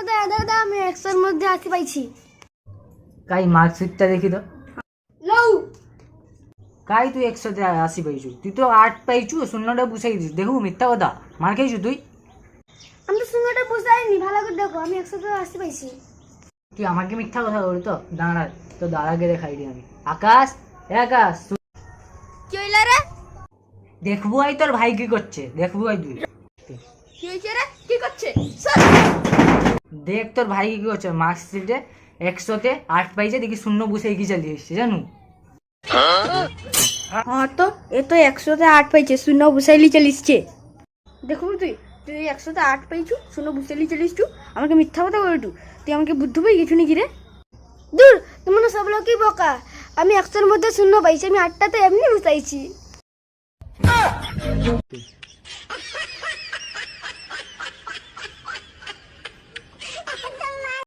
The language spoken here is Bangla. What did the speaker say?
দাদা দাদা আমি 100-এর মধ্যে 80 পাইছি। কাই মার্কশিটটা দেখি তো। লও কাই তুই 100-তে 80 পাইছু? তুই তো 8 পাইছু, শূন্যটা বুঝাই দিস। দেখু মিথ্যা কথা, মার খাইছু তুই। আমি তো শূন্যটা বুঝাইনি, ভালো করে দেখো আমি 100-তে 80 পাইছি। তুই আমাকে মিথ্যা কথা বলি তো? দাঁড়া, তো দাদাকে দেখাই দি আমি। আকাশ, এ আকাশ, কি হইলা রে? দেখবো আই তোর ভাই কি করছে, দেখবো আই তুই। কি হইছে রে? কি করছে? দেখ তোর ভাই কি করছে। মার্কশিটে 100-তে 8 পাইছে, দেখি শূন্য বুঝাই কি চালিয়ে এসছে জানু। হ্যাঁ তো এ তো 100-তে 8 পাইছে, শূন্য বুঝাইলি চলিসছে। দেখো তুই তুই 100-তে 8 পাইছু, শূন্য বুঝাইলি চলিসছু, আমাকে মিথ্যা কথা বলটু। তুই আমাকে বুদ্ধি পাই গেছু নাকি রে? দূর, তোমরা সব লোকই বোকা। আমি 100-এর মধ্যে শূন্য পাইছি, আমি 8টাতে এমনি বুঝাইছি।